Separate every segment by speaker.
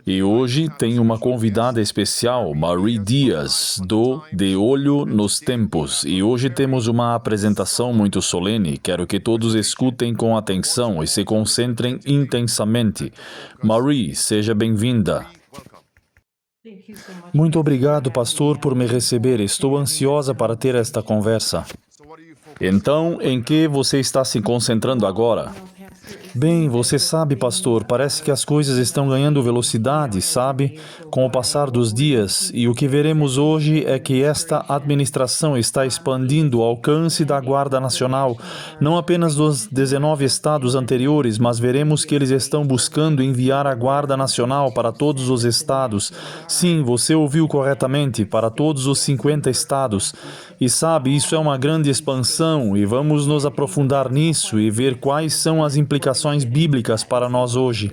Speaker 1: E hoje tem uma convidada especial, Marie Dias, do De Olho nos Tempos. E hoje temos uma apresentação muito solene. Quero que todos escutem com atenção e se concentrem intensamente. Marie, seja bem-vinda. Muito obrigado, pastor, por me receber. Estou ansiosa para ter esta conversa. Então, em que você está se concentrando agora? Bem, você sabe, pastor, parece que as coisas estão ganhando velocidade, sabe? Com o passar dos dias. E o que veremos hoje é que esta administração está expandindo o alcance da Guarda Nacional, não apenas dos 19 estados anteriores, mas veremos que eles estão buscando enviar a Guarda Nacional para todos os estados. Sim, você ouviu corretamente, para todos os 50 estados. E sabe, isso é uma grande expansão e vamos nos aprofundar nisso e ver quais são as implicações bíblicas para nós hoje.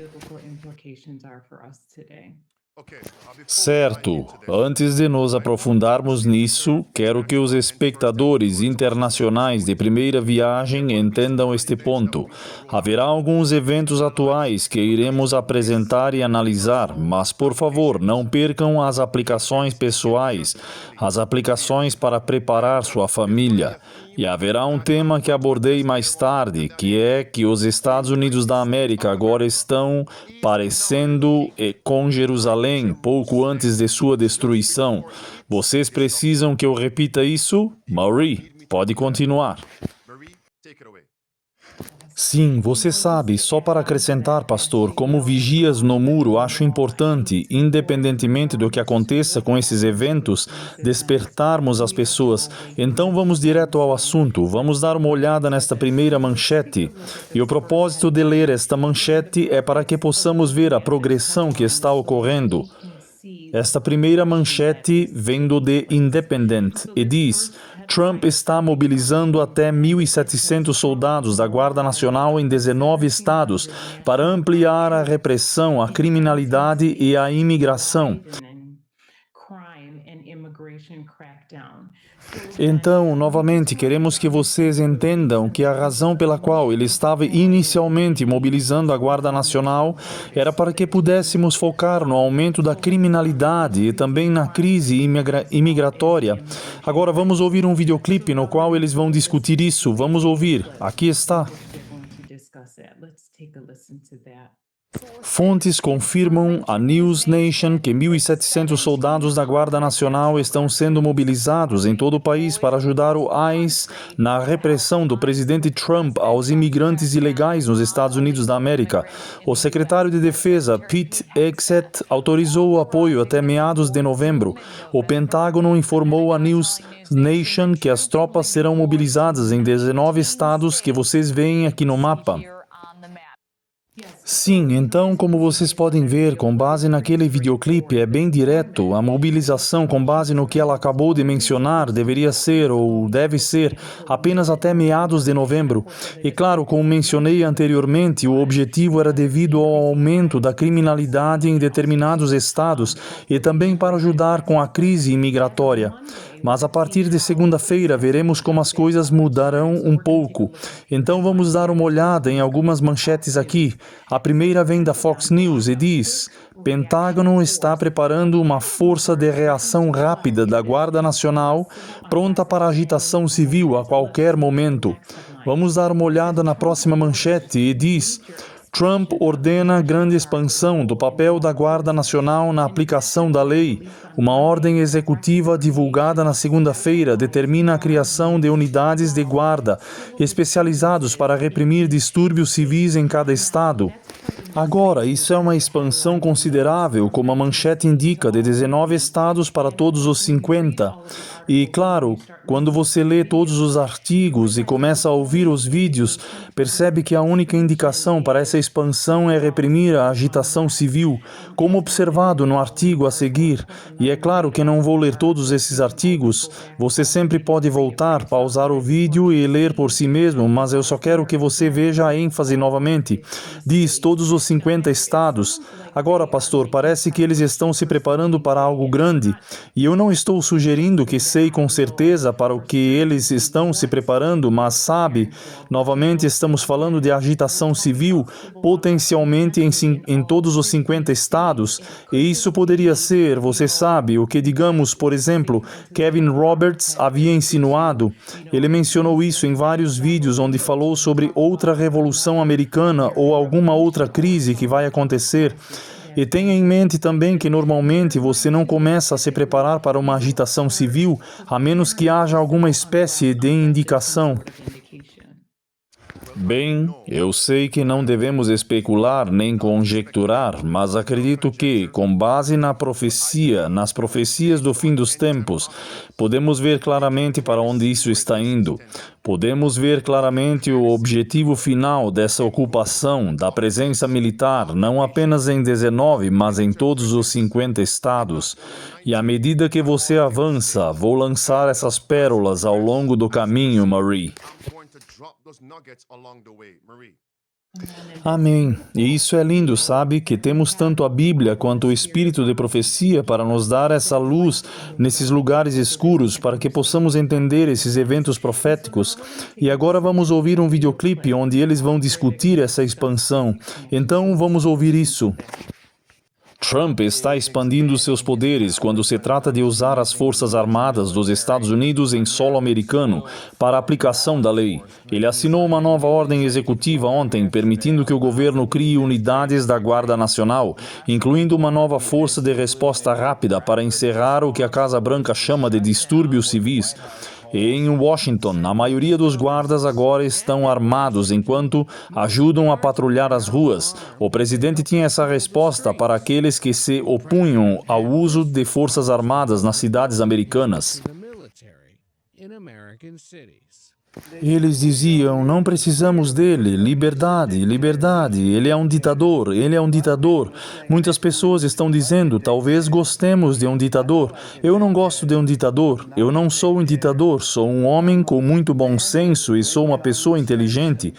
Speaker 1: Certo. Antes de nos aprofundarmos nisso, quero que os espectadores internacionais de primeira viagem entendam este ponto. Haverá alguns eventos atuais que iremos apresentar e analisar, mas, por favor, não percam as aplicações pessoais, as aplicações para preparar sua família. E haverá um tema que abordei mais tarde, que é que os Estados Unidos da América agora estão parecendo com Jerusalém, pouco antes de sua destruição. Vocês precisam que eu repita isso? Marie, pode continuar. Sim, você sabe, só para acrescentar, pastor, como vigias no muro, acho importante, independentemente do que aconteça com esses eventos, despertarmos as pessoas. Então vamos direto ao assunto, vamos dar uma olhada nesta primeira manchete. E o propósito de ler esta manchete é para que possamos ver a progressão que está ocorrendo. Esta primeira manchete vem do The Independent e diz: Trump está mobilizando até 1.700 soldados da Guarda Nacional em 19 estados para ampliar a repressão, a criminalidade e a imigração. Então, novamente, queremos que vocês entendam que a razão pela qual ele estava inicialmente mobilizando a Guarda Nacional era para que pudéssemos focar no aumento da criminalidade e também na crise imigratória. Agora vamos ouvir um videoclipe no qual eles vão discutir isso. Vamos ouvir. Aqui está. Fontes confirmam à News Nation que 1.700 soldados da Guarda Nacional estão sendo mobilizados em todo o país para ajudar o ICE na repressão do presidente Trump aos imigrantes ilegais nos Estados Unidos da América. O secretário de Defesa, Pete Hegseth, autorizou o apoio até meados de novembro. O Pentágono informou à News Nation que as tropas serão mobilizadas em 19 estados que vocês veem aqui no mapa. Sim, então, como vocês podem ver, com base naquele videoclipe, é bem direto. A mobilização, com base no que ela acabou de mencionar, deveria ser, ou deve ser, apenas até meados de novembro. E claro, como mencionei anteriormente, o objetivo era devido ao aumento da criminalidade em determinados estados e também para ajudar com a crise imigratória. Mas a partir de segunda-feira veremos como as coisas mudarão um pouco. Então vamos dar uma olhada em algumas manchetes aqui. A primeira vem da Fox News e diz: Pentágono está preparando uma força de reação rápida da Guarda Nacional, pronta para agitação civil a qualquer momento. Vamos dar uma olhada na próxima manchete e diz: Trump ordena grande expansão do papel da Guarda Nacional na aplicação da lei. Uma ordem executiva divulgada na segunda-feira determina a criação de unidades de guarda especializados para reprimir distúrbios civis em cada estado. Agora, isso é uma expansão considerável, como a manchete indica, de 19 estados para todos os 50. E, claro, quando você lê todos os artigos e começa a ouvir os vídeos, percebe que a única indicação para essa expansão é reprimir a agitação civil, como observado no artigo a seguir. E é claro que não vou ler todos esses artigos, você sempre pode voltar, pausar o vídeo e ler por si mesmo, mas eu só quero que você veja a ênfase novamente. Diz todos os 50 estados. Agora, pastor, parece que eles estão se preparando para algo grande, e eu não estou sugerindo que sei com certeza para o que eles estão se preparando, mas sabe, novamente estamos falando de agitação civil, potencialmente em todos os 50 estados, e isso poderia ser, você sabe, o que, digamos, por exemplo, Kevin Roberts havia insinuado. Ele mencionou isso em vários vídeos onde falou sobre outra revolução americana ou alguma outra crise que vai acontecer. E tenha em mente também que normalmente você não começa a se preparar para uma agitação civil a menos que haja alguma espécie de indicação. Bem, eu sei que não devemos especular nem conjecturar, mas acredito que, com base na profecia, nas profecias do fim dos tempos, podemos ver claramente para onde isso está indo. Podemos ver claramente o objetivo final dessa ocupação, da presença militar, não apenas em 19, mas em todos os 50 estados. E à medida que você avança, vou lançar essas pérolas ao longo do caminho, Marie. Amém. E isso é lindo, sabe? Que temos tanto a Bíblia quanto o Espírito de profecia para nos dar essa luz nesses lugares escuros, para que possamos entender esses eventos proféticos. E agora vamos ouvir um videoclipe onde eles vão discutir essa expansão. Então vamos ouvir isso. Trump está expandindo seus poderes quando se trata de usar as Forças Armadas dos Estados Unidos em solo americano para a aplicação da lei. Ele assinou uma nova ordem executiva ontem, permitindo que o governo crie unidades da Guarda Nacional, incluindo uma nova força de resposta rápida para encerrar o que a Casa Branca chama de distúrbios civis. E em Washington, a maioria dos guardas agora estão armados enquanto ajudam a patrulhar as ruas. O presidente tinha essa resposta para aqueles que se opunham ao uso de forças armadas nas cidades americanas. Eles diziam, não precisamos dele, liberdade, liberdade, ele é um ditador, ele é um ditador. Muitas pessoas estão dizendo, talvez gostemos de um ditador. Eu não gosto de um ditador, eu não sou um ditador, sou um homem com muito bom senso e sou uma pessoa inteligente.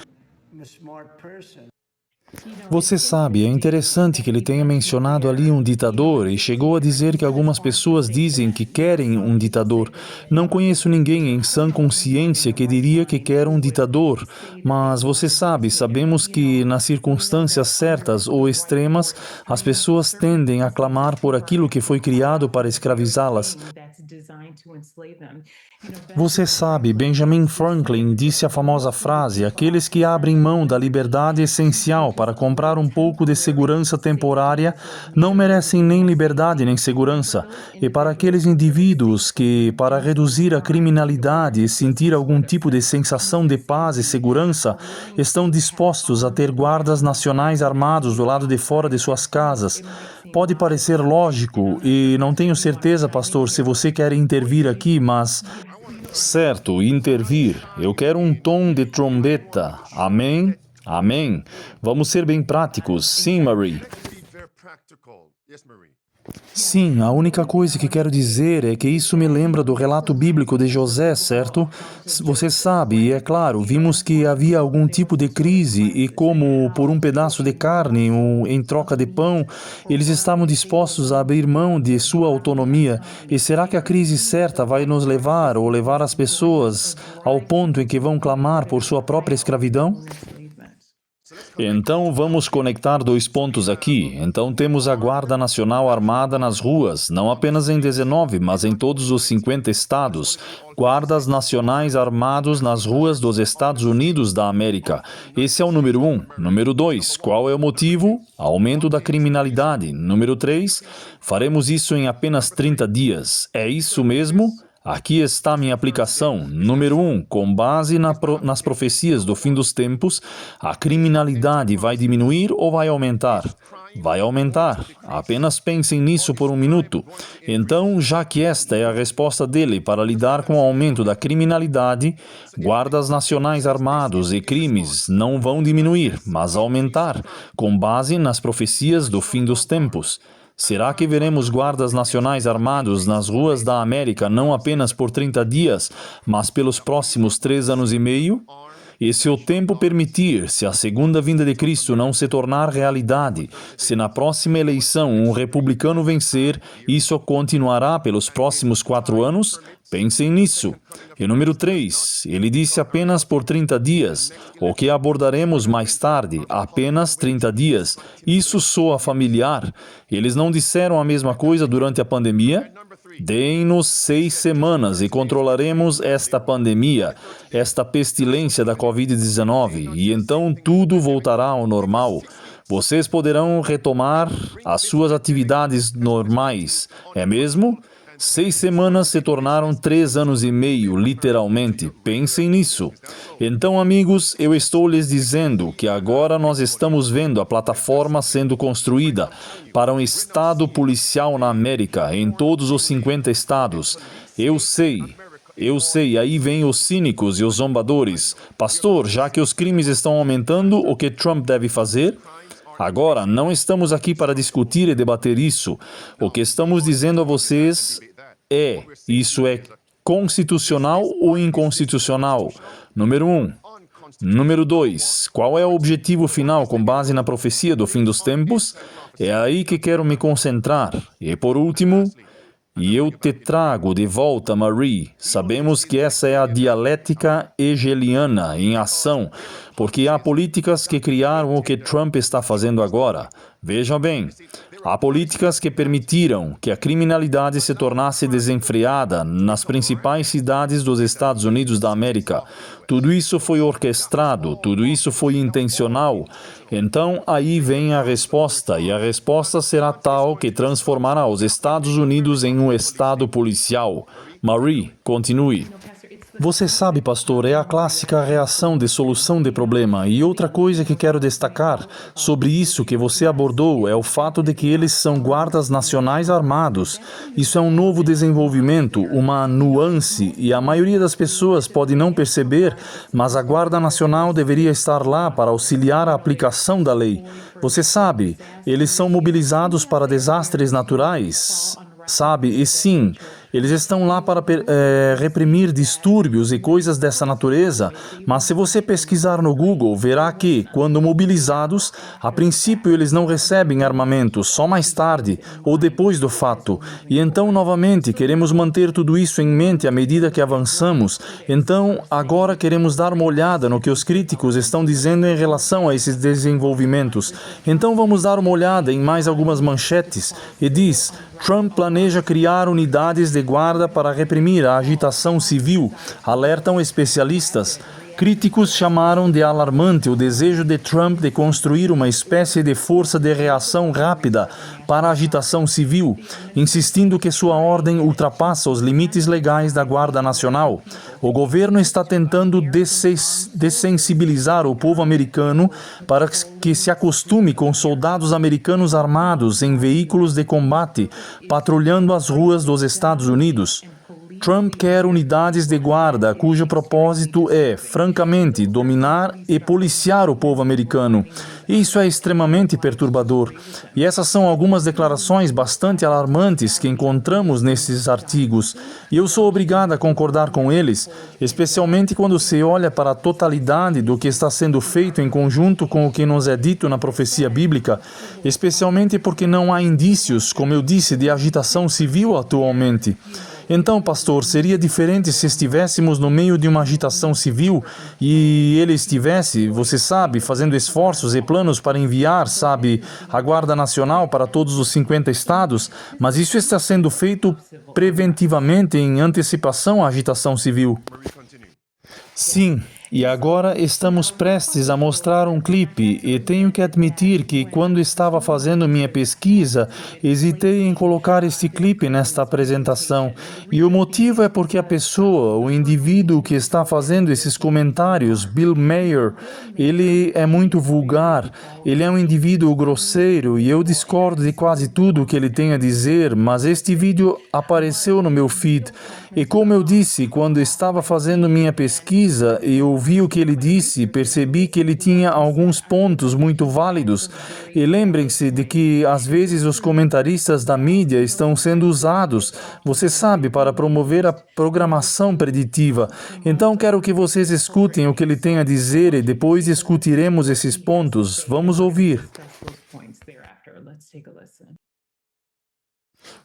Speaker 1: Você sabe, é interessante que ele tenha mencionado ali um ditador e chegou a dizer que algumas pessoas dizem que querem um ditador. Não conheço ninguém em sã consciência que diria que quer um ditador, mas você sabe, sabemos que nas circunstâncias certas ou extremas, as pessoas tendem a clamar por aquilo que foi criado para escravizá-las. Você sabe, Benjamin Franklin disse a famosa frase: aqueles que abrem mão da liberdade essencial para comprar um pouco de segurança temporária não merecem nem liberdade nem segurança. E para aqueles indivíduos que, para reduzir a criminalidade e sentir algum tipo de sensação de paz e segurança, estão dispostos a ter guardas nacionais armados do lado de fora de suas casas. Pode parecer lógico, e não tenho certeza, pastor, se você quer intervir aqui, mas... Certo, intervir. Eu quero um tom de trombeta. Amém? Amém. Vamos ser bem práticos. Sim, Marie. Sim, a única coisa que quero dizer é que isso me lembra do relato bíblico de José, certo? Você sabe, e é claro, vimos que havia algum tipo de crise e como por um pedaço de carne ou em troca de pão, eles estavam dispostos a abrir mão de sua autonomia. E será que a crise certa vai nos levar ou levar as pessoas ao ponto em que vão clamar por sua própria escravidão? Então vamos conectar dois pontos aqui. Então temos a Guarda Nacional armada nas ruas, não apenas em 19, mas em todos os 50 estados. Guardas nacionais armados nas ruas dos Estados Unidos da América. Esse é o número 1. Número 2, qual é o motivo? Aumento da criminalidade. Número 3, faremos isso em apenas 30 dias. É isso mesmo? Aqui está minha aplicação. Número 1, com base nas profecias do fim dos tempos, a criminalidade vai diminuir ou vai aumentar? Vai aumentar. Apenas pensem nisso por um minuto. Então, já que esta é a resposta dele para lidar com o aumento da criminalidade, guardas nacionais armados e crimes não vão diminuir, mas aumentar, com base nas profecias do fim dos tempos. Será que veremos guardas nacionais armados nas ruas da América não apenas por 30 dias, mas pelos próximos 3 anos e meio? E se o tempo permitir, se a segunda vinda de Cristo não se tornar realidade, se na próxima eleição um republicano vencer, isso continuará pelos próximos 4 anos? Pensem nisso. E número 3, ele disse apenas por 30 dias, o que abordaremos mais tarde, apenas 30 dias. Isso soa familiar. Eles não disseram a mesma coisa durante a pandemia? Deem-nos 6 semanas e controlaremos esta pandemia, esta pestilência da Covid-19, e então tudo voltará ao normal. Vocês poderão retomar as suas atividades normais, é mesmo? 6 semanas se tornaram 3 anos e meio, literalmente. Pensem nisso. Então, amigos, eu estou lhes dizendo que agora nós estamos vendo a plataforma sendo construída para um estado policial na América, em todos os 50 estados. Eu sei, aí vêm os cínicos e os zombadores. Pastor, já que os crimes estão aumentando, o que Trump deve fazer? Agora, não estamos aqui para discutir e debater isso. O que estamos dizendo a vocês isso é constitucional ou inconstitucional? Número 1. Número 2. Qual é o objetivo final com base na profecia do fim dos tempos? É aí que quero me concentrar. E por último, e eu te trago de volta, Marie. Sabemos que essa é a dialética hegeliana em ação, porque há políticas que criaram o que Trump está fazendo agora. Vejam bem, há políticas que permitiram que a criminalidade se tornasse desenfreada nas principais cidades dos Estados Unidos da América. Tudo isso foi orquestrado, tudo isso foi intencional. Então, aí vem a resposta, e a resposta será tal que transformará os Estados Unidos em um estado policial. Marie, continue. Você sabe, pastor, é a clássica reação de solução de problema. E outra coisa que quero destacar sobre isso que você abordou é o fato de que eles são guardas nacionais armados. Isso é um novo desenvolvimento, uma nuance, e a maioria das pessoas pode não perceber, mas a Guarda Nacional deveria estar lá para auxiliar a aplicação da lei. Você sabe, eles são mobilizados para desastres naturais, sabe? E sim, eles estão lá para reprimir distúrbios e coisas dessa natureza, mas se você pesquisar no Google, verá que, quando mobilizados, a princípio eles não recebem armamento, só mais tarde ou depois do fato. E então, novamente, queremos manter tudo isso em mente à medida que avançamos. Então, agora queremos dar uma olhada no que os críticos estão dizendo em relação a esses desenvolvimentos. Então, vamos dar uma olhada em mais algumas manchetes. E diz: Trump planeja criar unidades de guarda para reprimir a agitação civil, alertam especialistas. Críticos chamaram de alarmante o desejo de Trump de construir uma espécie de força de reação rápida para a agitação civil, insistindo que sua ordem ultrapassa os limites legais da Guarda Nacional. O governo está tentando dessensibilizar o povo americano para que se acostume com soldados americanos armados em veículos de combate, patrulhando as ruas dos Estados Unidos. Trump quer unidades de guarda cujo propósito é, francamente, dominar e policiar o povo americano. Isso é extremamente perturbador. E essas são algumas declarações bastante alarmantes que encontramos nesses artigos. E eu sou obrigado a concordar com eles, especialmente quando se olha para a totalidade do que está sendo feito em conjunto com o que nos é dito na profecia bíblica, especialmente porque não há indícios, como eu disse, de agitação civil atualmente. Então, pastor, seria diferente se estivéssemos no meio de uma agitação civil e ele estivesse, você sabe, fazendo esforços e planos para enviar, sabe, a Guarda Nacional para todos os 50 estados, mas isso está sendo feito preventivamente em antecipação à agitação civil. Sim. E agora estamos prestes a mostrar um clipe e tenho que admitir que quando estava fazendo minha pesquisa, hesitei em colocar este clipe nesta apresentação. E o motivo é porque a pessoa, o indivíduo que está fazendo esses comentários, Bill Maher, ele é muito vulgar, ele é um indivíduo grosseiro e eu discordo de quase tudo que ele tem a dizer, mas este vídeo apareceu no meu feed. E como eu disse, quando estava fazendo minha pesquisa, eu ouvi o que ele disse, percebi que ele tinha alguns pontos muito válidos. E lembrem-se de que, às vezes, os comentaristas da mídia estão sendo usados, você sabe, para promover a programação preditiva. Então, quero que vocês escutem o que ele tem a dizer e depois discutiremos esses pontos. Vamos ouvir.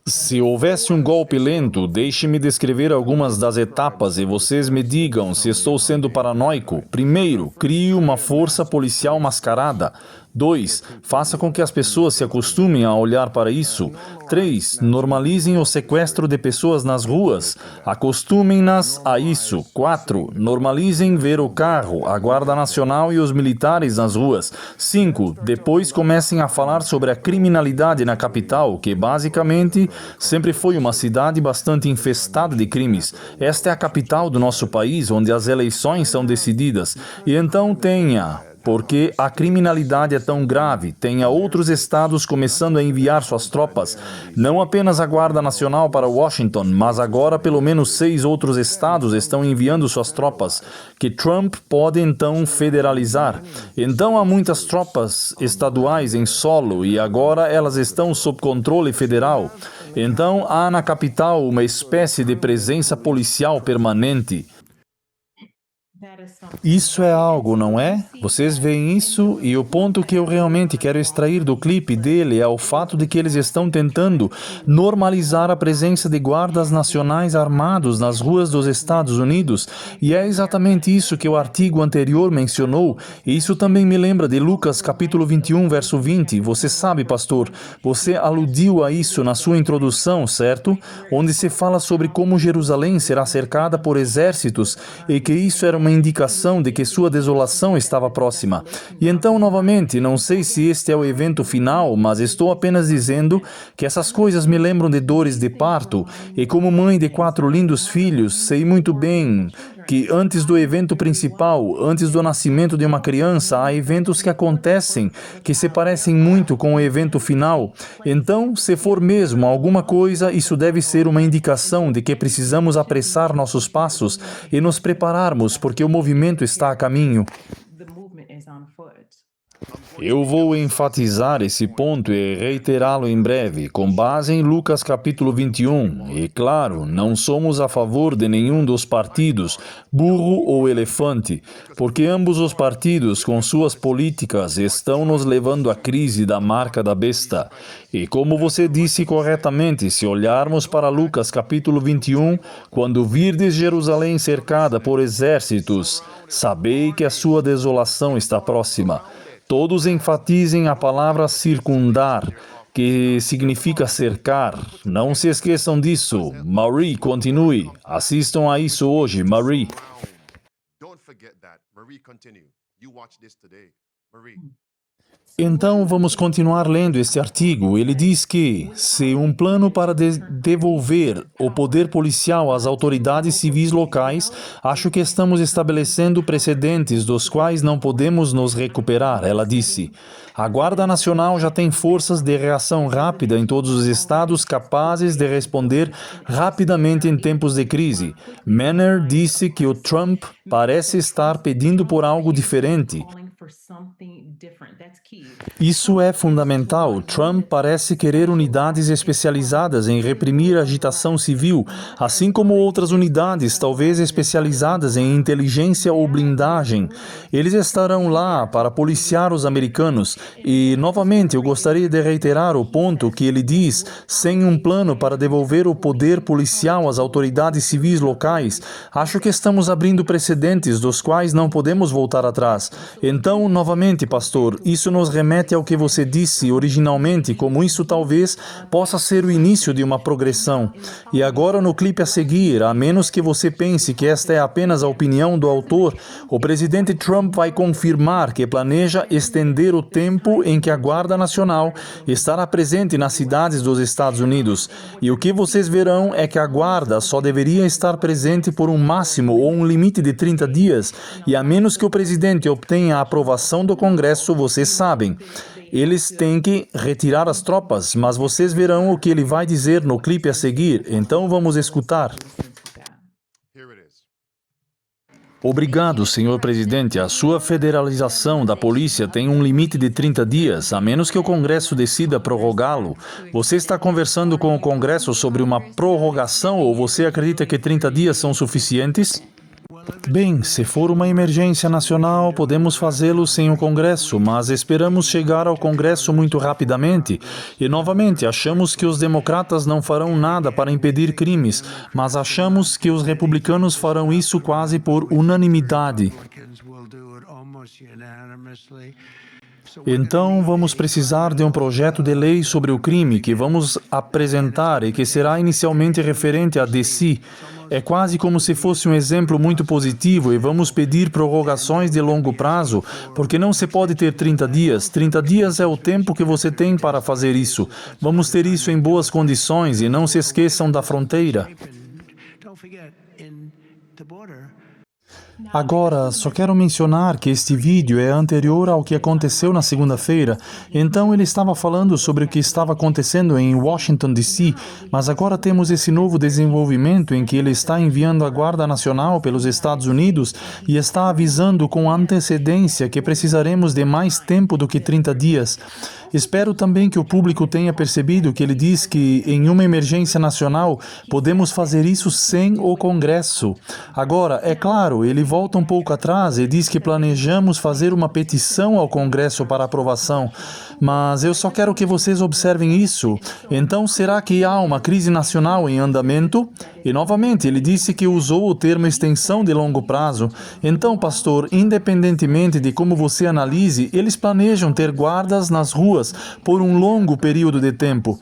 Speaker 1: Se houvesse um golpe lento, deixe-me descrever algumas das etapas e vocês me digam se estou sendo paranoico. Primeiro, crie uma força policial mascarada. 2. Faça com que as pessoas se acostumem a olhar para isso. 3. Normalizem o sequestro de pessoas nas ruas. Acostumem-nas a isso. 4. Normalizem ver o carro, a Guarda Nacional e os militares nas ruas. 5. Depois comecem a falar sobre a criminalidade na capital, que basicamente sempre foi uma cidade bastante infestada de crimes. Esta é a capital do nosso país, onde as eleições são decididas. E então porque a criminalidade é tão grave, tenha outros estados começando a enviar suas tropas, não apenas a Guarda Nacional para Washington, mas agora pelo menos 6 outros estados estão enviando suas tropas, que Trump pode então federalizar. Então há muitas tropas estaduais em solo e agora elas estão sob controle federal. Então há na capital uma espécie de presença policial permanente. Isso é algo, não é? Vocês veem isso? E o ponto que eu realmente quero extrair do clipe dele é o fato de que eles estão tentando normalizar a presença de guardas nacionais armados nas ruas dos Estados Unidos. E é exatamente isso que o artigo anterior mencionou. E isso também me lembra de Lucas capítulo 21, verso 20. Você sabe, pastor, você aludiu a isso na sua introdução, certo? Onde se fala sobre como Jerusalém será cercada por exércitos e que isso era uma indicação de que sua desolação estava próxima. E então, novamente, não sei se este é o evento final, mas estou apenas dizendo que essas coisas me lembram de dores de parto, e como mãe de 4 lindos filhos, sei muito bem que antes do evento principal, antes do nascimento de uma criança, há eventos que acontecem que se parecem muito com o evento final. Então, se for mesmo alguma coisa, isso deve ser uma indicação de que precisamos apressar nossos passos e nos prepararmos, porque o movimento está a caminho. Eu vou enfatizar esse ponto e reiterá-lo em breve, com base em Lucas capítulo 21. E claro, não somos a favor de nenhum dos partidos, burro ou elefante, porque ambos os partidos, com suas políticas, estão nos levando à crise da marca da besta. E como você disse corretamente, se olharmos para Lucas capítulo 21, quando virdes Jerusalém cercada por exércitos, sabei que a sua desolação está próxima. Todos enfatizem a palavra circundar, que significa cercar. Não se esqueçam disso. Marie, continue. Assistam a isso hoje, Marie.
Speaker 2: Don't forget that. Marie, continue. You watch this today. Marie.
Speaker 1: Então, vamos continuar lendo este artigo. Ele diz que, se um plano para devolver o poder policial às autoridades civis locais, acho que estamos estabelecendo precedentes dos quais não podemos nos recuperar, ela disse. A Guarda Nacional já tem forças de reação rápida em todos os estados capazes de responder rapidamente em tempos de crise. Manner disse que o Trump parece estar pedindo por algo diferente. Isso é fundamental. Trump parece querer unidades especializadas em reprimir a agitação civil, assim como outras unidades, talvez especializadas em inteligência ou blindagem. Eles estarão lá para policiar os americanos. E, novamente, eu gostaria de reiterar o ponto que ele diz, sem um plano para devolver o poder policial às autoridades civis locais. Acho que estamos abrindo precedentes dos quais não podemos voltar atrás. Então, novamente, pastor, isso nos remete ao que você disse originalmente, como isso talvez possa ser o início de uma progressão. E agora no clipe a seguir, a menos que você pense que esta é apenas a opinião do autor, o presidente Trump vai confirmar que planeja estender o tempo em que a Guarda Nacional estará presente nas cidades dos Estados Unidos. E o que vocês verão é que a Guarda só deveria estar presente por um máximo ou um limite de 30 dias, e a menos que o presidente obtenha a aprovação do Congresso, vocês sabem. Eles têm que retirar as tropas, mas vocês verão o que ele vai dizer no clipe a seguir. Então vamos escutar.
Speaker 2: Here it is.
Speaker 1: Obrigado, senhor presidente. A sua federalização da polícia tem um limite de 30 dias, a menos que o Congresso decida prorrogá-lo. Você está conversando com o Congresso sobre uma prorrogação ou você acredita que 30 dias são suficientes? Bem, se for uma emergência nacional, podemos fazê-lo sem o Congresso, mas esperamos chegar ao Congresso muito rapidamente. E, novamente, achamos que os democratas não farão nada para impedir crimes, mas achamos que os republicanos farão isso quase por unanimidade. Então, vamos precisar de um projeto de lei sobre o crime que vamos apresentar e que será inicialmente referente a DC. É quase como se fosse um exemplo muito positivo e vamos pedir prorrogações de longo prazo, porque não se pode ter 30 dias. 30 dias é o tempo que você tem para fazer isso. Vamos ter isso em boas condições e não se esqueçam da fronteira. Agora, só quero mencionar que este vídeo é anterior ao que aconteceu na segunda-feira. Então, ele estava falando sobre o que estava acontecendo em Washington, D.C., mas agora temos esse novo desenvolvimento em que ele está enviando a Guarda Nacional pelos Estados Unidos e está avisando com antecedência que precisaremos de mais tempo do que 30 dias. Espero também que o público tenha percebido que ele diz que, em uma emergência nacional, podemos fazer isso sem o Congresso. Agora, é claro, ele volta um pouco atrás e diz que planejamos fazer uma petição ao Congresso para aprovação. Mas eu só quero que vocês observem isso. Então, será que há uma crise nacional em andamento? E, novamente, ele disse que usou o termo extensão de longo prazo. Então, pastor, independentemente de como você analise, eles planejam ter guardas nas ruas por um longo período de tempo.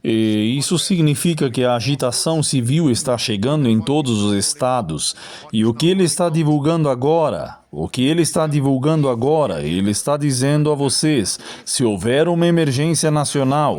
Speaker 1: E isso significa que a agitação civil está chegando em todos os estados. E o que ele está divulgando agora? Ele está dizendo a vocês, se houver uma emergência nacional,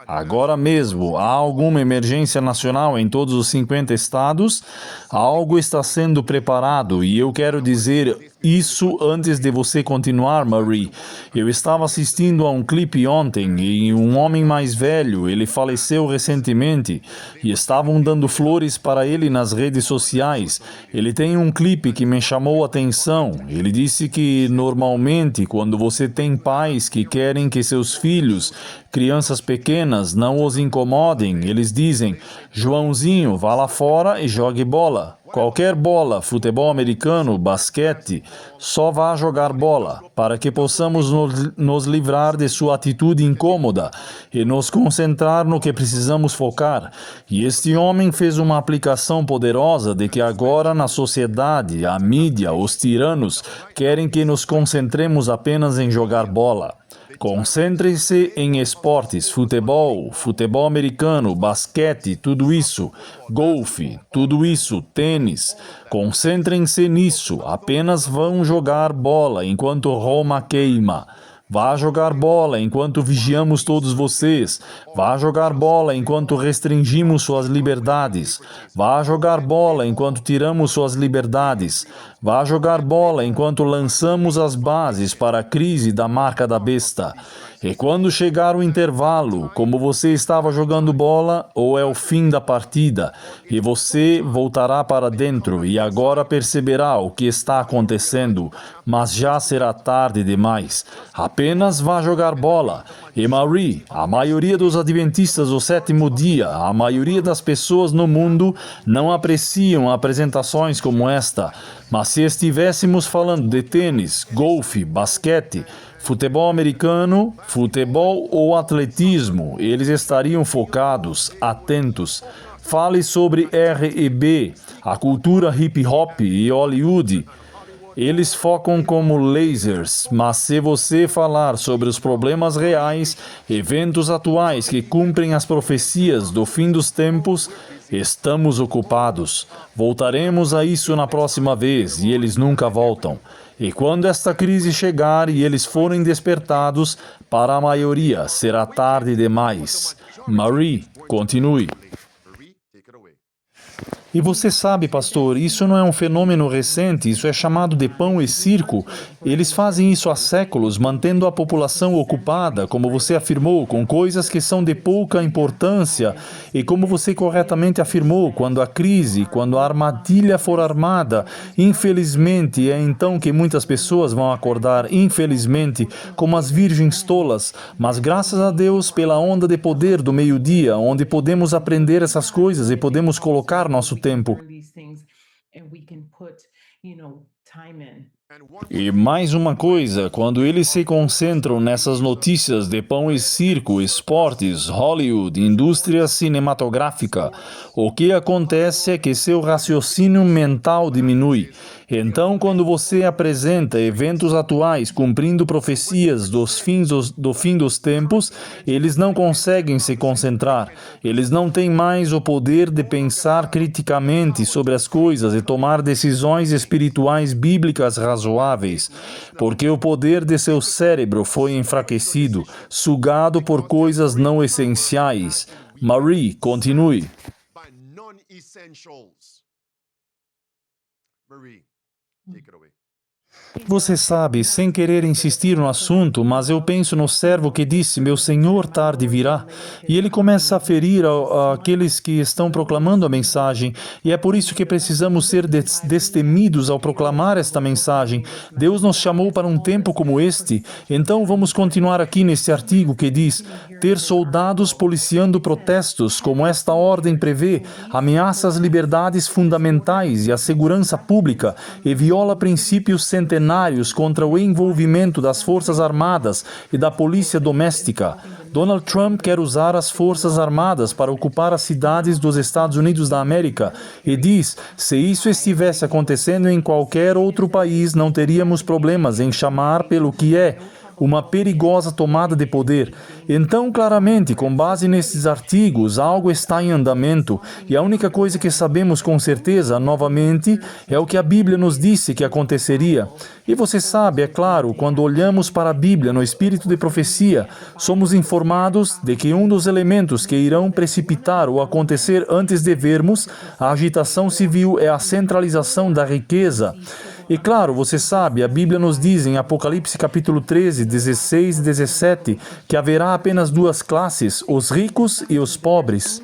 Speaker 1: agora mesmo, há alguma emergência nacional em todos os 50 estados? Algo está sendo preparado e eu quero dizer isso antes de você continuar, Marie. Eu estava assistindo a um clipe ontem e um homem mais velho, ele faleceu recentemente e estavam dando flores para ele nas redes sociais. Ele tem um clipe que me chamou a atenção. Ele disse que normalmente quando você tem pais que querem que seus filhos, crianças pequenas, não os incomodem, eles dizem: Joãozinho, vá lá fora e jogue bola. Qualquer bola, futebol americano, basquete, só vá jogar bola, para que possamos nos livrar de sua atitude incômoda e nos concentrar no que precisamos focar. E este homem fez uma aplicação poderosa de que agora na sociedade, a mídia, os tiranos, querem que nos concentremos apenas em jogar bola. Concentre-se em esportes, futebol americano, basquete, tudo isso, golfe, tudo isso, tênis. Concentrem-se nisso, apenas vão jogar bola enquanto Roma queima. Vá jogar bola enquanto vigiamos todos vocês. Vá jogar bola enquanto restringimos suas liberdades. Vá jogar bola enquanto tiramos suas liberdades. Vá jogar bola enquanto lançamos as bases para a crise da marca da besta. E quando chegar o intervalo, como você estava jogando bola, ou é o fim da partida, e você voltará para dentro e agora perceberá o que está acontecendo, mas já será tarde demais. Apenas vá jogar bola. E Marie, a maioria dos adventistas do sétimo dia, a maioria das pessoas no mundo não apreciam apresentações como esta. Mas se estivéssemos falando de tênis, golfe, basquete, futebol americano, futebol ou atletismo, eles estariam focados, atentos. Fale sobre R&B, a cultura hip-hop e Hollywood. Eles focam como lasers, mas se você falar sobre os problemas reais, eventos atuais que cumprem as profecias do fim dos tempos, estamos ocupados. Voltaremos a isso na próxima vez e eles nunca voltam. E quando esta crise chegar e eles forem despertados, para a maioria será tarde demais. Marie, continue.
Speaker 2: Marie, take it away.
Speaker 1: E você sabe, pastor, isso não é um fenômeno recente, isso é chamado de pão e circo. Eles fazem isso há séculos, mantendo a população ocupada, como você afirmou, com coisas que são de pouca importância. E como você corretamente afirmou, quando a crise, quando a armadilha for armada, infelizmente, é então que muitas pessoas vão acordar, infelizmente, como as virgens tolas. Mas graças a Deus pela onda de poder do meio-dia, onde podemos aprender essas coisas e podemos colocar nosso tempo. E mais uma coisa, quando eles se concentram nessas notícias de pão e circo, esportes, Hollywood, indústria cinematográfica, o que acontece é que seu raciocínio mental diminui. Então, quando você apresenta eventos atuais cumprindo profecias do fim dos tempos, eles não conseguem se concentrar. Eles não têm mais o poder de pensar criticamente sobre as coisas e tomar decisões espirituais bíblicas razoáveis, porque o poder de seu cérebro foi enfraquecido, sugado por coisas não essenciais. Marie, continue.
Speaker 2: By non-essentials. Marie, take it away.
Speaker 1: Você sabe, sem querer insistir no assunto, mas eu penso no servo que disse, meu Senhor tarde virá. E ele começa a ferir aqueles que estão proclamando a mensagem. E é por isso que precisamos ser destemidos ao proclamar esta mensagem. Deus nos chamou para um tempo como este. Então vamos continuar aqui nesse artigo que diz, ter soldados policiando protestos, como esta ordem prevê, ameaça as liberdades fundamentais e a segurança pública e viola princípios centenários contra o envolvimento das Forças Armadas e da Polícia Doméstica. Donald Trump quer usar as Forças Armadas para ocupar as cidades dos Estados Unidos da América e diz, se isso estivesse acontecendo em qualquer outro país, não teríamos problemas em chamar pelo que é uma perigosa tomada de poder. Então, claramente, com base nesses artigos, algo está em andamento, e a única coisa que sabemos com certeza, novamente, é o que a Bíblia nos disse que aconteceria. E você sabe, é claro, quando olhamos para a Bíblia no espírito de profecia, somos informados de que um dos elementos que irão precipitar ou acontecer antes de vermos a agitação civil é a centralização da riqueza. E claro, você sabe, a Bíblia nos diz em Apocalipse capítulo 13, 16 e 17, que haverá apenas duas classes, os ricos e os pobres.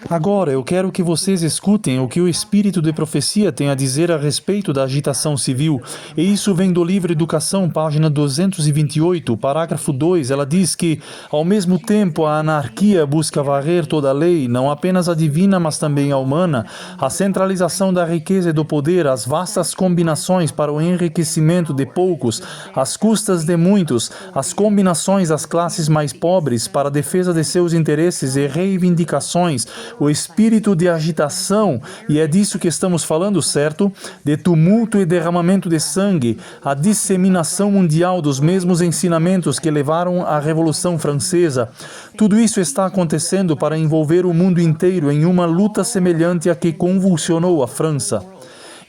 Speaker 1: Agora, eu quero que vocês escutem o que o Espírito de Profecia tem a dizer a respeito da agitação civil. E isso vem do livro Educação, página 228, parágrafo 2. Ela diz que, ao mesmo tempo, a anarquia busca varrer toda a lei, não apenas a divina, mas também a humana, a centralização da riqueza e do poder, as vastas combinações para o enriquecimento de poucos, às custas de muitos, as combinações das classes mais pobres para a defesa de seus interesses e reivindicações, o espírito de agitação, e é disso que estamos falando, certo? De tumulto e derramamento de sangue, a disseminação mundial dos mesmos ensinamentos que levaram à Revolução Francesa. Tudo isso está acontecendo para envolver o mundo inteiro em uma luta semelhante à que convulsionou a França.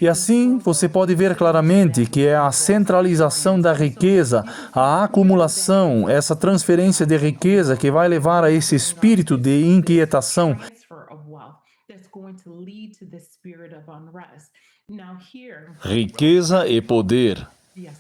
Speaker 1: E assim, você pode ver claramente que é a centralização da riqueza, a acumulação, essa transferência de riqueza que vai levar a esse espírito de inquietação. Riqueza e poder.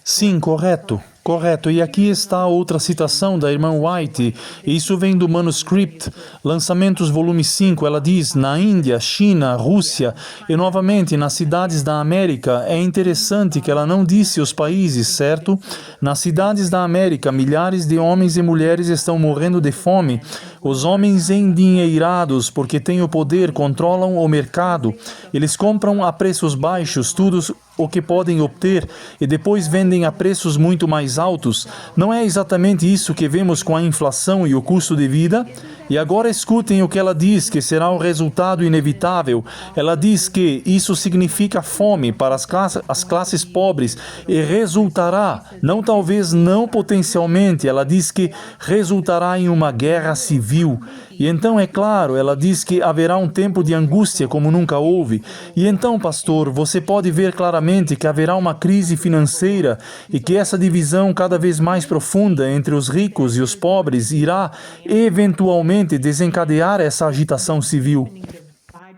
Speaker 1: Sim, correto. Correto. E aqui está outra citação da irmã White. Isso vem do Manuscript, Lançamentos, volume 5. Ela diz, na Índia, China, Rússia e novamente nas cidades da América. É interessante que ela não disse os países, certo? Nas cidades da América, milhares de homens e mulheres estão morrendo de fome. Os homens endinheirados, porque têm o poder, controlam o mercado. Eles compram a preços baixos tudo o que podem obter e depois vendem a preços muito mais altos. Não é exatamente isso que vemos com a inflação e o custo de vida? E agora escutem o que ela diz, que será o resultado inevitável. Ela diz que isso significa fome para as classes pobres e resultará, não talvez não potencialmente, ela diz que resultará em uma guerra civil. E então, é claro, ela diz que haverá um tempo de angústia como nunca houve. E então, pastor, você pode ver claramente que haverá uma crise financeira e que essa divisão cada vez mais profunda entre os ricos e os pobres irá eventualmente desencadear essa agitação civil.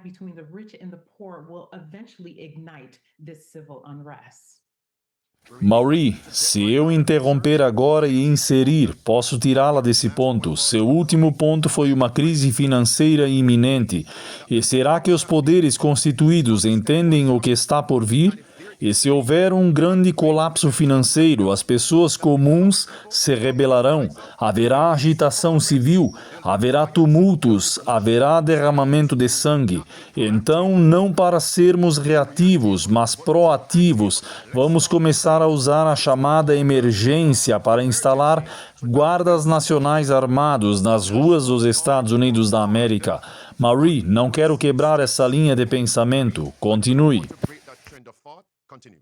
Speaker 3: Between the rich and the poor will eventually ignite this civil unrest.
Speaker 1: Mauri, se eu interromper agora e inserir, posso tirá-la desse ponto. Seu último ponto foi uma crise financeira iminente. E será que os poderes constituídos entendem o que está por vir? E se houver um grande colapso financeiro, as pessoas comuns se rebelarão, haverá agitação civil, haverá tumultos, haverá derramamento de sangue. Então, não para sermos reativos, mas proativos, vamos começar a usar a chamada emergência para instalar guardas nacionais armados nas ruas dos Estados Unidos da América. Marie, não quero quebrar essa linha de pensamento. Continue.
Speaker 2: Break that trend of thought. Continue.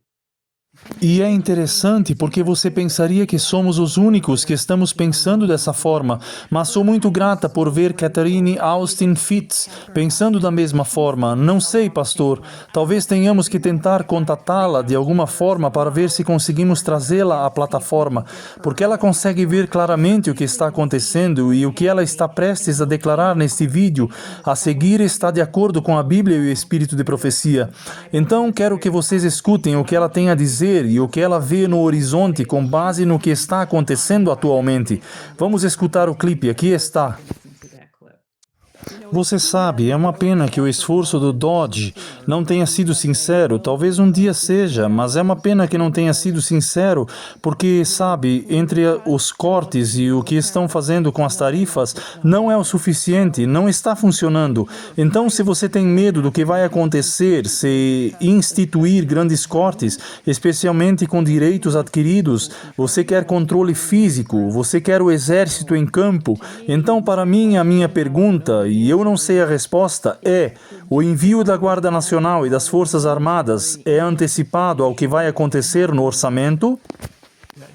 Speaker 1: E é interessante porque você pensaria que somos os únicos que estamos pensando dessa forma, mas sou muito grata por ver Catherine Austin Fitts pensando da mesma forma. Não sei, pastor, talvez tenhamos que tentar contatá-la de alguma forma para ver se conseguimos trazê-la à plataforma, porque ela consegue ver claramente o que está acontecendo e o que ela está prestes a declarar neste vídeo a seguir está de acordo com a Bíblia e o Espírito de profecia. Então, quero que vocês escutem o que ela tem a dizer e o que ela vê no horizonte com base no que está acontecendo atualmente. Vamos escutar o clipe, aqui está. Você sabe, é uma pena que o esforço do Dodge não tenha sido sincero. Talvez um dia seja, mas é uma pena que não tenha sido sincero, porque, sabe, entre os cortes e o que estão fazendo com as tarifas, não é o suficiente, não está funcionando. Então, se você tem medo do que vai acontecer se instituir grandes cortes, especialmente com direitos adquiridos, você quer controle físico, você quer o exército em campo, então, para mim, a minha pergunta, e eu não sei a resposta, é: o envio da Guarda Nacional e das Forças Armadas é antecipado ao que vai acontecer no orçamento?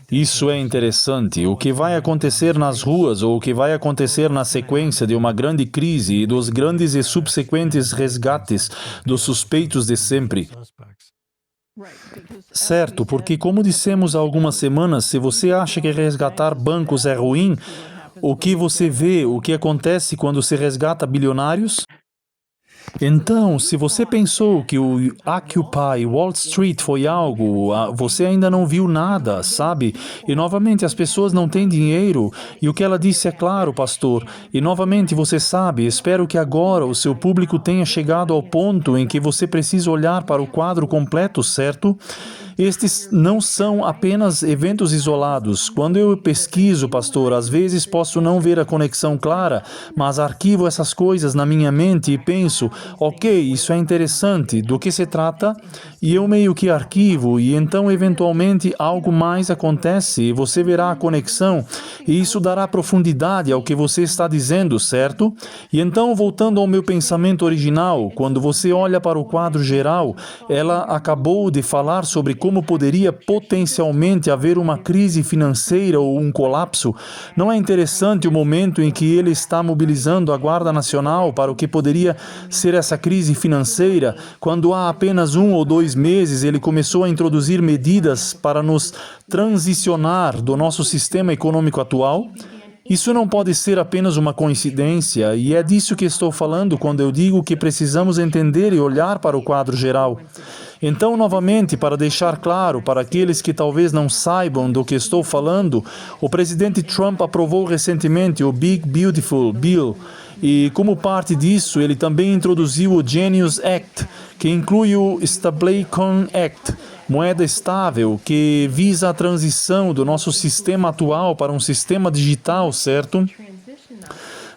Speaker 1: Isso é interessante. O que vai acontecer nas ruas ou o que vai acontecer na sequência de uma grande crise e dos grandes e subsequentes resgates dos suspeitos de sempre? Certo, porque como dissemos há algumas semanas, se você acha que resgatar bancos é ruim, o que você vê, o que acontece quando se resgata bilionários? Então, se você pensou que o Occupy Wall Street foi algo, você ainda não viu nada, sabe? E novamente, as pessoas não têm dinheiro, e o que ela disse é claro, pastor. E novamente, você sabe, espero que agora o seu público tenha chegado ao ponto em que você precisa olhar para o quadro completo, certo? Estes não são apenas eventos isolados. Quando eu pesquiso, pastor, às vezes posso não ver a conexão clara, mas arquivo essas coisas na minha mente e penso, ok, isso é interessante, do que se trata? E eu meio que arquivo, e então eventualmente algo mais acontece e você verá a conexão, e isso dará profundidade ao que você está dizendo, certo? E então, voltando ao meu pensamento original, quando você olha para o quadro geral, ela acabou de falar sobre como poderia potencialmente haver uma crise financeira ou um colapso. Não é interessante o momento em que ele está mobilizando a Guarda Nacional para o que poderia ser essa crise financeira, quando há apenas 1 ou 2 meses ele começou a introduzir medidas para nos transicionar do nosso sistema econômico atual? Isso não pode ser apenas uma coincidência, e é disso que estou falando quando eu digo que precisamos entender e olhar para o quadro geral. Então, novamente, para deixar claro para aqueles que talvez não saibam do que estou falando, o presidente Trump aprovou recentemente o Big Beautiful Bill, e como parte disso, ele também introduziu o Genius Act, que inclui o Stablecoin Act, moeda estável que visa a transição do nosso sistema atual para um sistema digital, certo?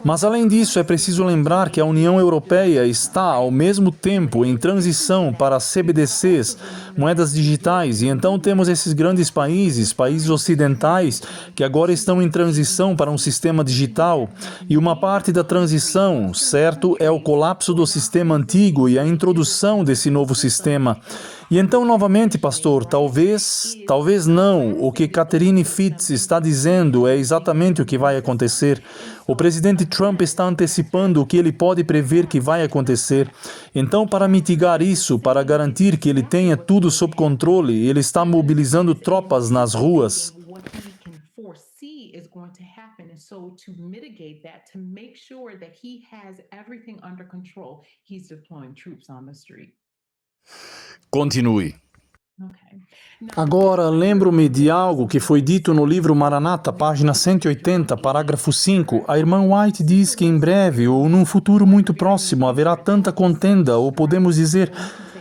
Speaker 1: Mas, além disso, é preciso lembrar que a União Europeia está, ao mesmo tempo, em transição para CBDCs, moedas digitais, e então temos esses grandes países ocidentais, que agora estão em transição para um sistema digital, e uma parte da transição, certo, é o colapso do sistema antigo e a introdução desse novo sistema. E então, novamente, pastor, talvez não. O que Catherine Fitz está dizendo é exatamente o que vai acontecer. O presidente Trump está antecipando o que ele pode prever que vai acontecer. Então, para mitigar isso, para garantir que ele tenha tudo sob controle, ele está mobilizando tropas nas ruas.
Speaker 3: What he can foresee is going to happen. And so to mitigate that, to make sure that he has everything under control, he's deploying troops on the street.
Speaker 1: Continue.
Speaker 3: Okay. Now,
Speaker 1: Agora, lembro-me de algo que foi dito no livro Maranata, página 180, parágrafo 5. A irmã White diz que em breve ou num futuro muito próximo haverá tanta contenda, ou podemos dizer,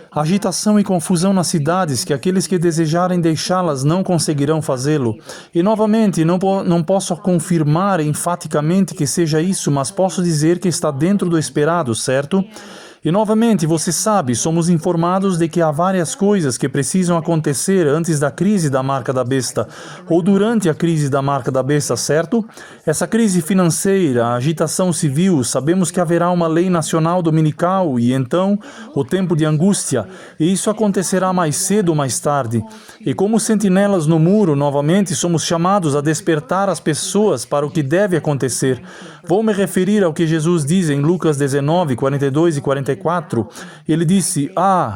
Speaker 1: agitação e confusão nas cidades que aqueles que desejarem deixá-las não conseguirão fazê-lo. E novamente, não posso confirmar enfaticamente que seja isso, mas posso dizer que está dentro do esperado, certo? E novamente, você sabe, somos informados de que há várias coisas que precisam acontecer antes da crise da marca da besta, ou durante a crise da marca da besta, certo? Essa crise financeira, a agitação civil, sabemos que haverá uma lei nacional dominical e então o tempo de angústia, e isso acontecerá mais cedo ou mais tarde. E como sentinelas no muro, novamente, somos chamados a despertar as pessoas para o que deve acontecer. Vou me referir ao que Jesus diz em Lucas 19, 42 e 44. Ele disse,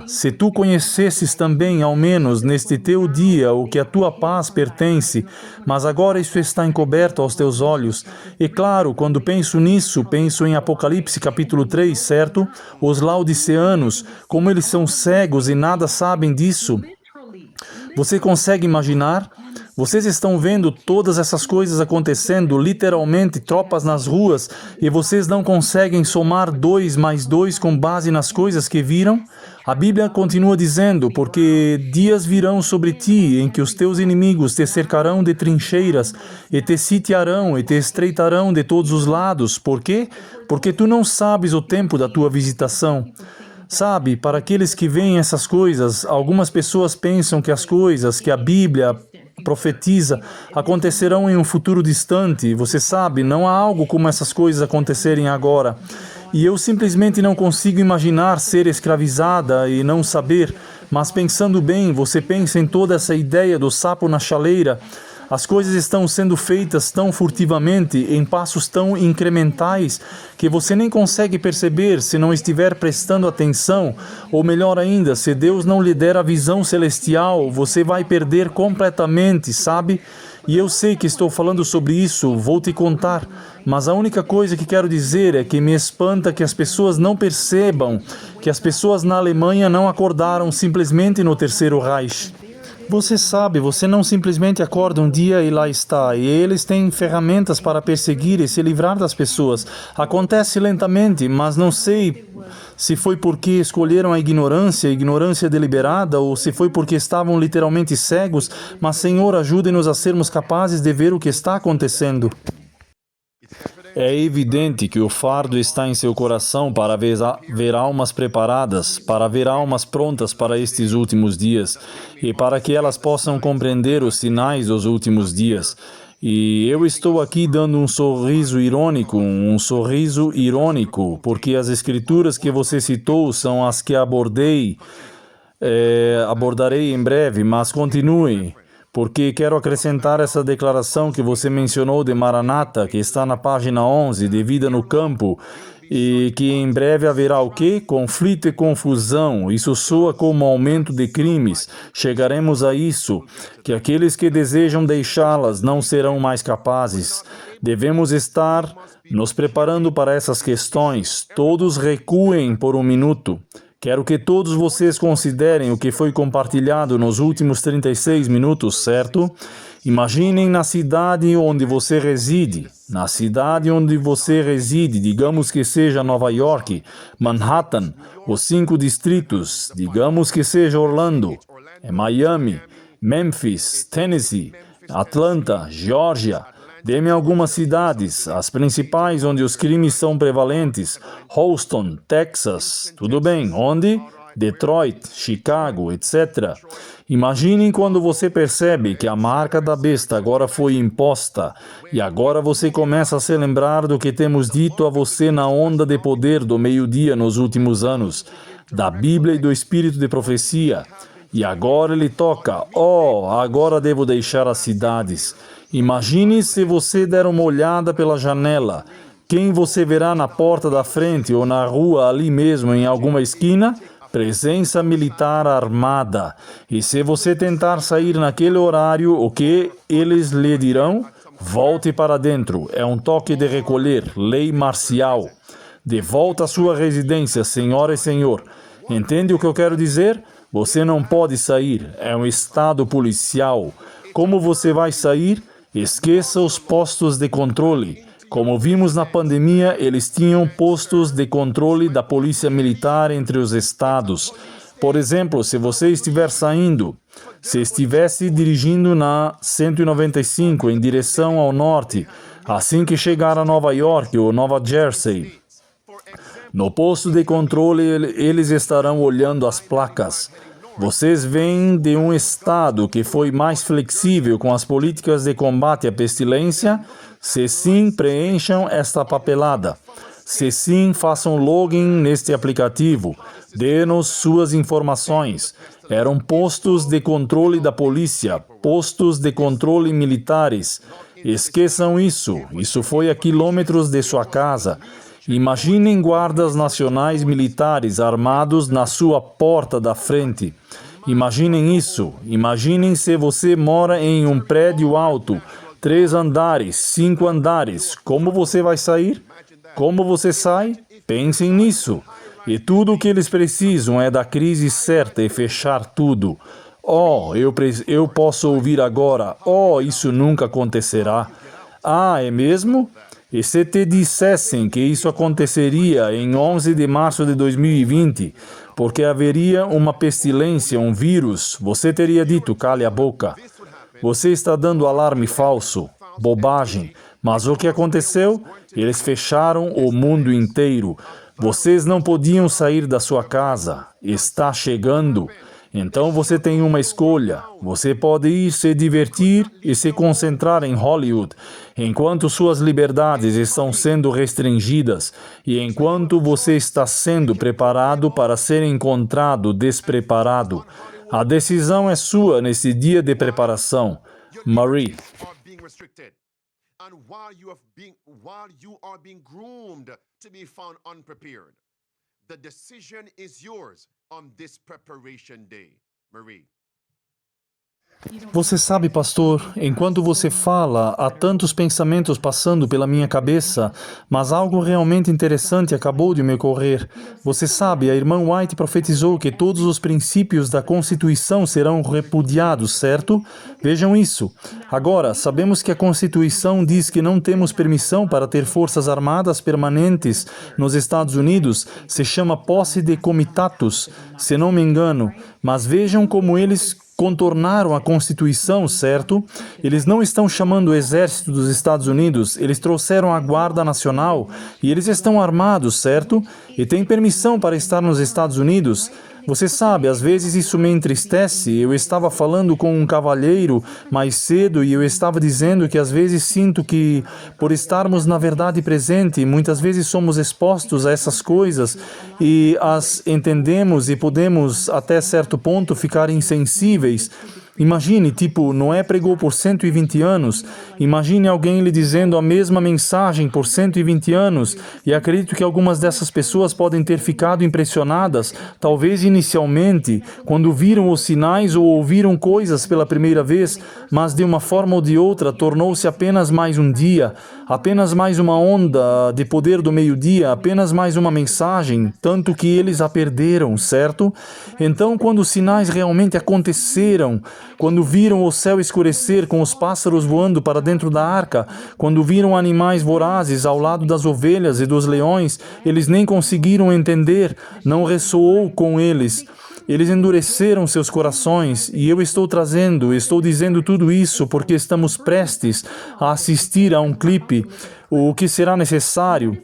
Speaker 1: se tu conhecesses também, ao menos, neste teu dia, o que a tua paz pertence, mas agora isso está encoberto aos teus olhos. E claro, quando penso nisso, penso em Apocalipse capítulo 3, certo? Os laodiceanos, como eles são cegos e nada sabem disso. Você consegue imaginar? Vocês estão vendo todas essas coisas acontecendo, literalmente, tropas nas ruas, e vocês não conseguem somar 2 mais 2 com base nas coisas que viram? A Bíblia continua dizendo, porque dias virão sobre ti em que os teus inimigos te cercarão de trincheiras, e te sitiarão e te estreitarão de todos os lados. Por quê? Porque tu não sabes o tempo da tua visitação. Sabe, para aqueles que veem essas coisas, algumas pessoas pensam que as coisas que a Bíblia profetiza acontecerão em um futuro distante. Você sabe, não há algo como essas coisas acontecerem agora. E eu simplesmente não consigo imaginar ser escravizada e não saber. Mas pensando bem, você pensa em toda essa ideia do sapo na chaleira. As coisas estão sendo feitas tão furtivamente, em passos tão incrementais, que você nem consegue perceber se não estiver prestando atenção, ou melhor ainda, se Deus não lhe der a visão celestial, você vai perder completamente, sabe? E eu sei que estou falando sobre isso, vou te contar, mas a única coisa que quero dizer é que me espanta que as pessoas não percebam que as pessoas na Alemanha não acordaram simplesmente no Terceiro Reich. Você sabe, você não simplesmente acorda um dia e lá está, e eles têm ferramentas para perseguir e se livrar das pessoas. Acontece lentamente, mas não sei se foi porque escolheram a ignorância deliberada, ou se foi porque estavam literalmente cegos, mas Senhor, ajude-nos a sermos capazes de ver o que está acontecendo. É evidente que o fardo está em seu coração para ver almas preparadas, para ver almas prontas para estes últimos dias e para que elas possam compreender os sinais dos últimos dias. E eu estou aqui dando um sorriso irônico, porque as escrituras que você citou são as que abordarei em breve, mas continue. Porque quero acrescentar essa declaração que você mencionou de Maranata, que está na página 11, de Vida no Campo, e que em breve haverá o quê? Conflito e confusão. Isso soa como aumento de crimes. Chegaremos a isso, que aqueles que desejam deixá-las não serão mais capazes. Devemos estar nos preparando para essas questões. Todos recuem por um minuto. Quero que todos vocês considerem o que foi compartilhado nos últimos 36 minutos, certo? Imaginem na cidade onde você reside. Na cidade onde você reside, digamos que seja Nova York, Manhattan, os 5 distritos, digamos que seja Orlando, Miami, Memphis, Tennessee, Atlanta, Geórgia. Dê-me algumas cidades, as principais onde os crimes são prevalentes. Houston, Texas, tudo bem. Onde? Detroit, Chicago, etc. Imaginem quando você percebe que a marca da besta agora foi imposta e agora você começa a se lembrar do que temos dito a você na onda de poder do meio-dia nos últimos anos, da Bíblia e do Espírito de profecia. E agora ele toca, oh, agora devo deixar as cidades. Imagine se você der uma olhada pela janela. Quem você verá na porta da frente ou na rua ali mesmo em alguma esquina? Presença militar armada. E se você tentar sair naquele horário, o que eles lhe dirão? Volte para dentro. É um toque de recolher, lei marcial. De volta à sua residência, senhora e senhor. Entende o que eu quero dizer? Você não pode sair. É um estado policial. Como você vai sair? Esqueça os postos de controle. Como vimos na pandemia, eles tinham postos de controle da polícia militar entre os estados. Por exemplo, se você estiver saindo, se estivesse dirigindo na 195 em direção ao norte, assim que chegar a Nova York ou Nova Jersey, no posto de controle eles estarão olhando as placas. Vocês vêm de um estado que foi mais flexível com as políticas de combate à pestilência? Se sim, preencham esta papelada. Se sim, façam login neste aplicativo. Dê-nos suas informações. Eram postos de controle da polícia, postos de controle militares. Esqueçam isso. Isso foi a quilômetros de sua casa. Imaginem guardas nacionais militares armados na sua porta da frente. Imaginem isso. Imaginem se você mora em um prédio alto, 3 andares, 5 andares. Como você vai sair? Como você sai? Pensem nisso. E tudo o que eles precisam é da crise certa e fechar tudo. Oh, eu posso ouvir agora. Oh, isso nunca acontecerá. Ah, é mesmo? E se te dissessem que isso aconteceria em 11 de março de 2020, porque haveria uma pestilência, um vírus, você teria dito, cale a boca. Você está dando alarme falso, bobagem. Mas o que aconteceu? Eles fecharam o mundo inteiro. Vocês não podiam sair da sua casa. Está chegando. Então você tem uma escolha. Você pode ir se divertir e se concentrar em Hollywood, enquanto suas liberdades estão sendo restringidas e enquanto você está sendo preparado para ser encontrado despreparado. A decisão é sua nesse dia de preparação. Marie.
Speaker 2: Are being restricted. And while you are being groomed to be found unprepared, the decision is yours on this preparation day, Marie.
Speaker 1: Você sabe, pastor, enquanto você fala, há tantos pensamentos passando pela minha cabeça, mas algo realmente interessante acabou de me ocorrer. Você sabe, a irmã White profetizou que todos os princípios da Constituição serão repudiados, certo? Vejam isso. Agora, sabemos que a Constituição diz que não temos permissão para ter forças armadas permanentes nos Estados Unidos. Se chama posse de comitatus, se não me engano. Mas vejam como eles contornaram a Constituição, certo? Eles não estão chamando o exército dos Estados Unidos, eles trouxeram a Guarda Nacional e eles estão armados, certo? E têm permissão para estar nos Estados Unidos. Você sabe, às vezes isso me entristece. Eu estava falando com um cavalheiro mais cedo e eu estava dizendo que às vezes sinto que, por estarmos na verdade presente, muitas vezes somos expostos a essas coisas e as entendemos e podemos, até certo ponto, ficar insensíveis. Imagine, Noé pregou por 120 anos. Imagine alguém lhe dizendo a mesma mensagem por 120 anos. E acredito que algumas dessas pessoas podem ter ficado impressionadas, talvez inicialmente, quando viram os sinais ou ouviram coisas pela primeira vez, mas de uma forma ou de outra tornou-se apenas mais um dia, apenas mais uma onda de poder do meio-dia, apenas mais uma mensagem, tanto que eles a perderam, certo? Então, quando os sinais realmente aconteceram, quando viram o céu escurecer com os pássaros voando para dentro da arca, quando viram animais vorazes ao lado das ovelhas e dos leões, eles nem conseguiram entender, não ressoou com eles. Eles endureceram seus corações e eu estou dizendo tudo isso porque estamos prestes a assistir a um clipe, o que será necessário.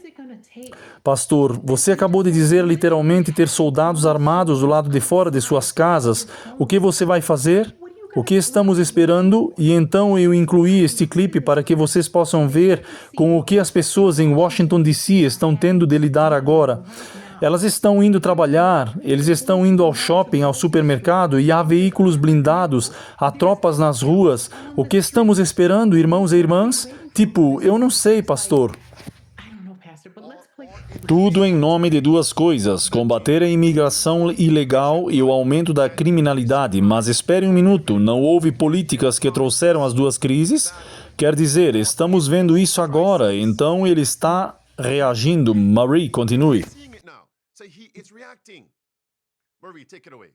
Speaker 1: Pastor, você acabou de dizer literalmente ter soldados armados do lado de fora de suas casas. O que você vai fazer? O que estamos esperando? E então eu incluí este clipe para que vocês possam ver com o que as pessoas em Washington, D.C. estão tendo de lidar agora. Elas estão indo trabalhar, eles estão indo ao shopping, ao supermercado e há veículos blindados, há tropas nas ruas. O que estamos esperando, irmãos e irmãs? Tipo, eu não sei, pastor.
Speaker 3: I don't know, Pastor, but let's play.
Speaker 1: Tudo em nome de duas coisas: combater a imigração ilegal e o aumento da criminalidade. Mas espere um minuto, não houve políticas que trouxeram as duas crises? Quer dizer, estamos vendo isso agora, então ele está reagindo. Marie, continue.
Speaker 2: Seeing it now. So he is reacting. Marie, take it away.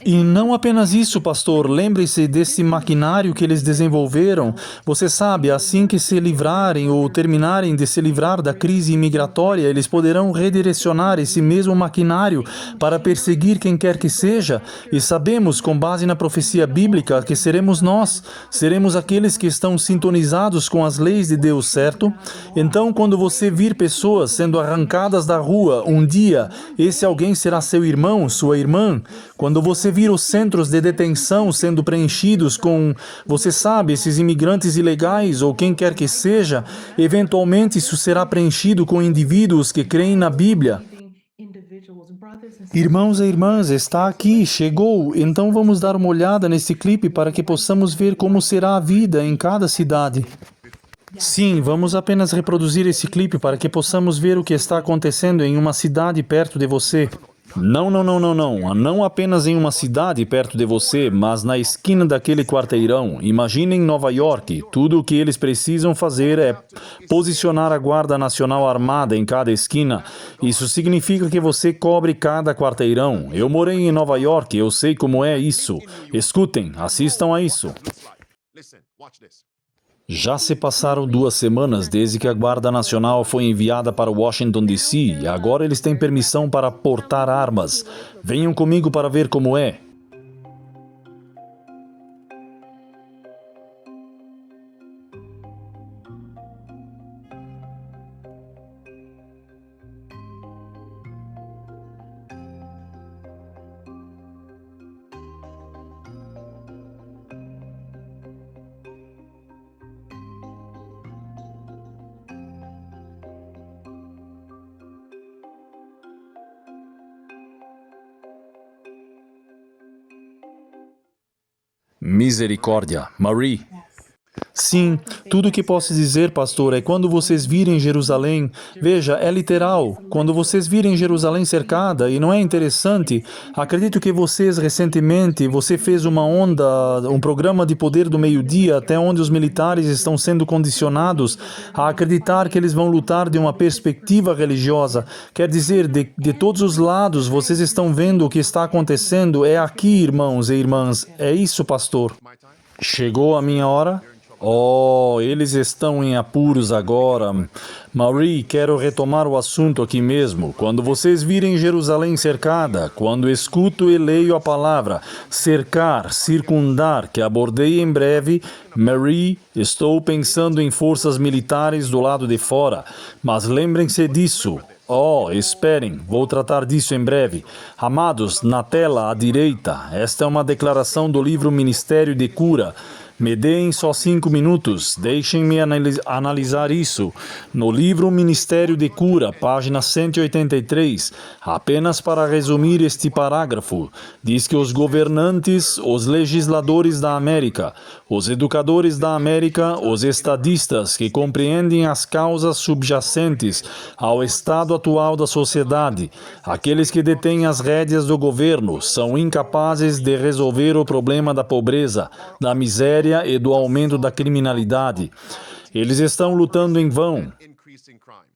Speaker 1: E não apenas isso, pastor. Lembre-se desse maquinário que eles desenvolveram. Você sabe, assim que se livrarem ou terminarem de se livrar da crise imigratória, eles poderão redirecionar esse mesmo maquinário para perseguir quem quer que seja. E sabemos, com base na profecia bíblica, que seremos nós. Seremos aqueles que estão sintonizados com as leis de Deus, certo? Então, quando você vir pessoas sendo arrancadas da rua um dia, esse alguém será seu irmão, sua irmã. Quando você vir os centros de detenção sendo preenchidos com, você sabe, esses imigrantes ilegais ou quem quer que seja, eventualmente isso será preenchido com indivíduos que creem na Bíblia.
Speaker 3: Individuals, brothers and sisters.
Speaker 1: Irmãos e irmãs, está aqui, chegou. Então vamos dar uma olhada nesse clipe para que possamos ver como será a vida em cada cidade. Sim, vamos apenas reproduzir esse clipe para que possamos ver o que está acontecendo em uma cidade perto de você. Não. Não apenas em uma cidade perto de você, mas na esquina daquele quarteirão. Imaginem Nova York. Tudo o que eles precisam fazer é posicionar a Guarda Nacional Armada em cada esquina. Isso significa que você cobre cada quarteirão. Eu morei em Nova York, eu sei como é isso. Escutem, assistam a isso.
Speaker 2: Listen, watch this.
Speaker 1: Já se passaram 2 semanas desde que a Guarda Nacional foi enviada para Washington, D.C. e agora eles têm permissão para portar armas. Venham comigo para ver como é. Misericórdia. Marie. Sim, tudo o que posso dizer, pastor, é quando vocês virem Jerusalém, veja, é literal, quando vocês virem Jerusalém cercada, e não é interessante, acredito que vocês recentemente, você fez uma onda, um programa de poder do meio-dia, até onde os militares estão sendo condicionados a acreditar que eles vão lutar de uma perspectiva religiosa. Quer dizer, de todos os lados, vocês estão vendo o que está acontecendo, é aqui, irmãos e irmãs, é isso, pastor. Chegou a minha hora? Oh, eles estão em apuros agora. Marie, quero retomar o assunto aqui mesmo. Quando vocês virem Jerusalém cercada, quando escuto e leio a palavra cercar, circundar, que abordei em breve, Marie, estou pensando em forças militares do lado de fora. Mas lembrem-se disso. Oh, esperem, vou tratar disso em breve. Amados, na tela à direita, esta é uma declaração do livro Ministério de Cura. Me deem só 5 minutos, deixem-me analisar isso. No livro Ministério de Cura, página 183, apenas para resumir este parágrafo, diz que os governantes, os legisladores da América, os educadores da América, os estadistas que compreendem as causas subjacentes ao estado atual da sociedade, aqueles que detêm as rédeas do governo, são incapazes de resolver o problema da pobreza, da miséria e do aumento da criminalidade. Eles estão lutando em vão.
Speaker 2: Increasing crime.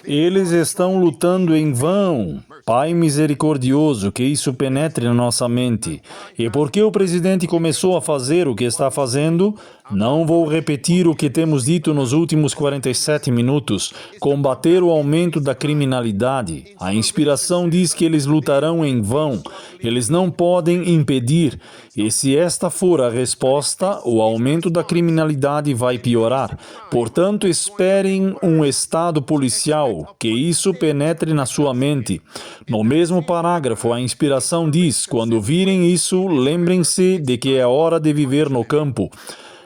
Speaker 1: Eles estão lutando em vão. Pai misericordioso, que isso penetre na nossa mente. E porque o presidente começou a fazer o que está fazendo, não vou repetir o que temos dito nos últimos 47 minutos. Combater o aumento da criminalidade. A inspiração diz que eles lutarão em vão. Eles não podem impedir. E se esta for a resposta, o aumento da criminalidade vai piorar. Portanto, esperem um estado policial, que isso penetre na sua mente. No mesmo parágrafo, a inspiração diz: quando virem isso, lembrem-se de que é hora de viver no campo.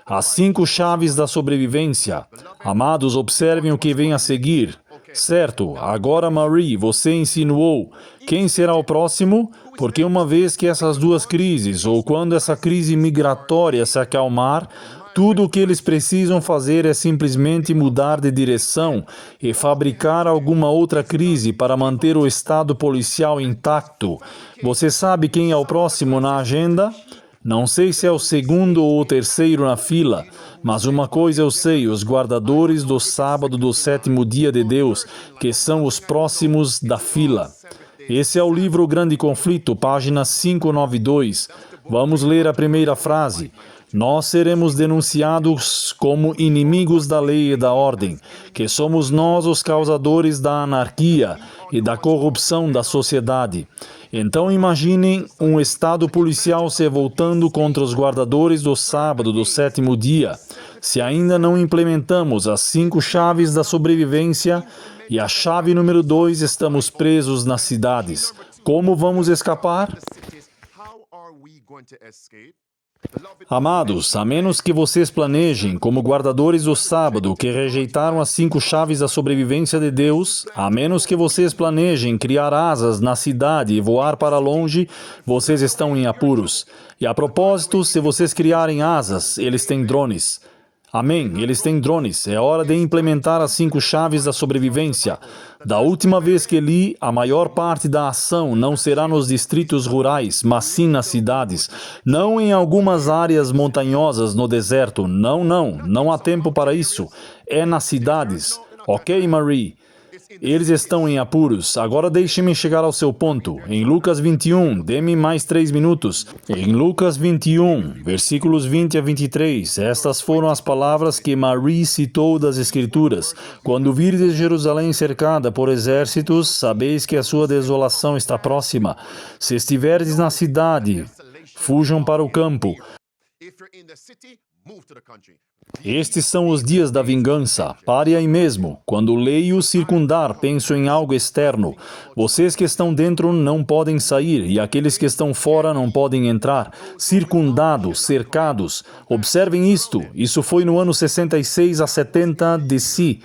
Speaker 1: As 5 chaves da sobrevivência. Amados, observem o que vem a seguir. Certo, agora Marie, você insinuou. Quem será o próximo? Porque uma vez que essas duas crises, ou quando essa crise migratória se acalmar, tudo o que eles precisam fazer é simplesmente mudar de direção e fabricar alguma outra crise para manter o estado policial intacto. Você sabe quem é o próximo na agenda? Não sei se é o segundo ou o terceiro na fila, mas uma coisa eu sei, os guardadores do sábado do sétimo dia de Deus, que são os próximos da fila. Esse é o livro Grande Conflito, página 592. Vamos ler a primeira frase. Nós seremos denunciados como inimigos da lei e da ordem, que somos nós os causadores da anarquia e da corrupção da sociedade. Então imaginem um estado policial se voltando contra os guardadores do sábado do sétimo dia. Se ainda não implementamos as 5 chaves da sobrevivência e a chave número 2, estamos presos nas cidades. Como vamos escapar? Amados, a menos que vocês planejem, como guardadores do sábado que rejeitaram as 5 chaves da sobrevivência de Deus, a menos que vocês planejem criar asas na cidade e voar para longe, vocês estão em apuros. E a propósito, se vocês criarem asas, eles têm drones. Amém, eles têm drones. É hora de implementar as 5 chaves da sobrevivência. Da última vez que li, a maior parte da ação não será nos distritos rurais, mas sim nas cidades. Não em algumas áreas montanhosas no deserto. Não há tempo para isso. É nas cidades. Ok, Marie? Eles estão em apuros. Agora deixe-me chegar ao seu ponto. Em Lucas 21, dê-me mais 3 minutos. Em Lucas 21, versículos 20 a 23, estas foram as palavras que Marie citou das Escrituras. Quando virdes Jerusalém cercada por exércitos, sabeis que a sua desolação está próxima. Se estiverdes na cidade, fujam para o campo. Estes são os dias da vingança. Pare aí mesmo. Quando leio circundar, penso em algo externo. Vocês que estão dentro não podem sair, e aqueles que estão fora não podem entrar. Circundados, cercados. Observem isto. Isso foi no ano 66 a 70 DC.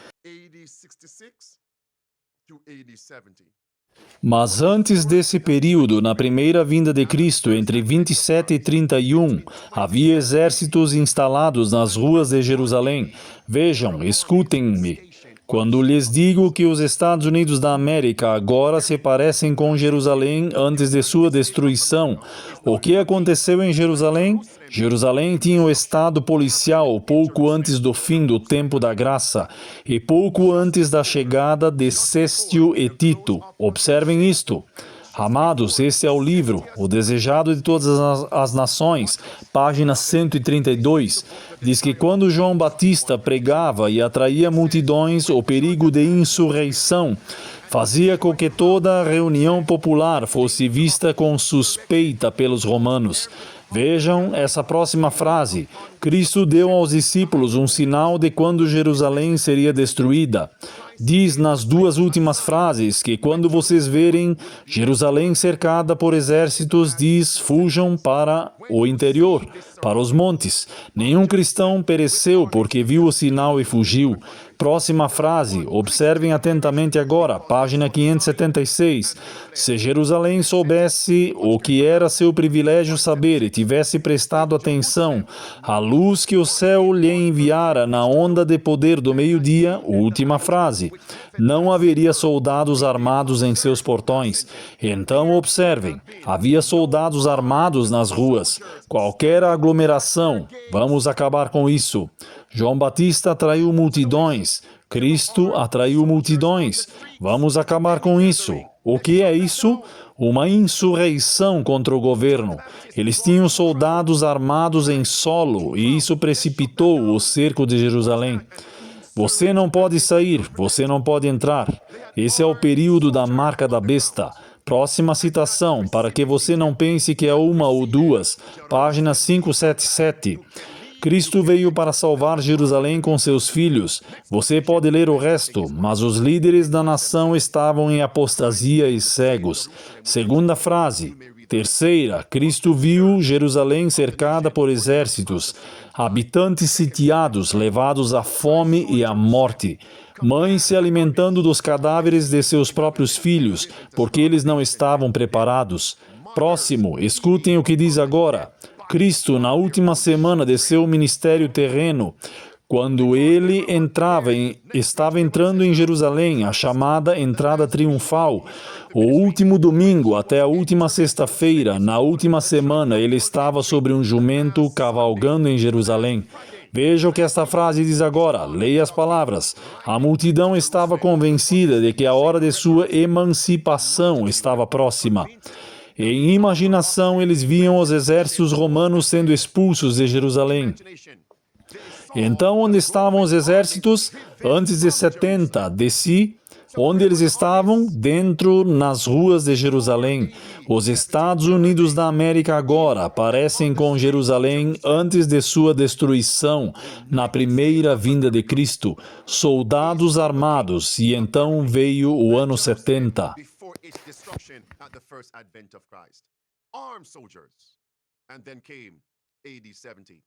Speaker 1: Mas antes desse período, na primeira vinda de Cristo, entre 27 e 31, havia exércitos instalados nas ruas de Jerusalém. Vejam, escutem-me. Quando lhes digo que os Estados Unidos da América agora se parecem com Jerusalém antes de sua destruição, o que aconteceu em Jerusalém? Jerusalém tinha o estado policial pouco antes do fim do tempo da graça e pouco antes da chegada de Céstio e Tito. Observem isto. Amados, esse é o livro, O Desejado de Todas as Nações, página 132. Diz que quando João Batista pregava e atraía multidões, o perigo de insurreição fazia com que toda a reunião popular fosse vista com suspeita pelos romanos. Vejam essa próxima frase. Cristo deu aos discípulos um sinal de quando Jerusalém seria destruída. Diz nas 2 últimas frases que quando vocês verem Jerusalém cercada por exércitos, diz, fujam para o interior, para os montes. Nenhum cristão pereceu porque viu o sinal e fugiu. Próxima frase, observem atentamente agora, página 576. Se Jerusalém soubesse o que era seu privilégio saber e tivesse prestado atenção à luz que o céu lhe enviara na onda de poder do meio-dia, última frase, não haveria soldados armados em seus portões. Então observem, havia soldados armados nas ruas. Qualquer aglomeração, vamos acabar com isso. João Batista atraiu multidões. Cristo atraiu multidões. Vamos acabar com isso. O que é isso? Uma insurreição contra o governo. Eles tinham soldados armados em solo e isso precipitou o cerco de Jerusalém. Você não pode sair, você não pode entrar. Esse é o período da marca da besta. Próxima citação, para que você não pense que é uma ou duas. Página 577. Cristo veio para salvar Jerusalém com seus filhos. Você pode ler o resto, mas os líderes da nação estavam em apostasia e cegos. Segunda frase. Terceira, Cristo viu Jerusalém cercada por exércitos, habitantes sitiados, levados à fome e à morte, mães se alimentando dos cadáveres de seus próprios filhos, porque eles não estavam preparados. Próximo, escutem o que diz agora. Cristo, na última semana de seu ministério terreno, quando ele estava entrando em Jerusalém, a chamada entrada triunfal, o último domingo até a última sexta-feira, na última semana, ele estava sobre um jumento cavalgando em Jerusalém. Veja o que esta frase diz agora, leia as palavras. A multidão estava convencida de que a hora de sua emancipação estava próxima. Em imaginação, eles viam os exércitos romanos sendo expulsos de Jerusalém. Então, onde estavam os exércitos? Antes de 70, de si, onde eles estavam? Dentro, nas ruas de Jerusalém. Os Estados Unidos da América agora parecem com Jerusalém antes de sua destruição, na primeira vinda de Cristo. Soldados armados, e então veio o ano 70.
Speaker 2: Before its destruction at the first advent of Christ. Armed soldiers. And then came AD 70.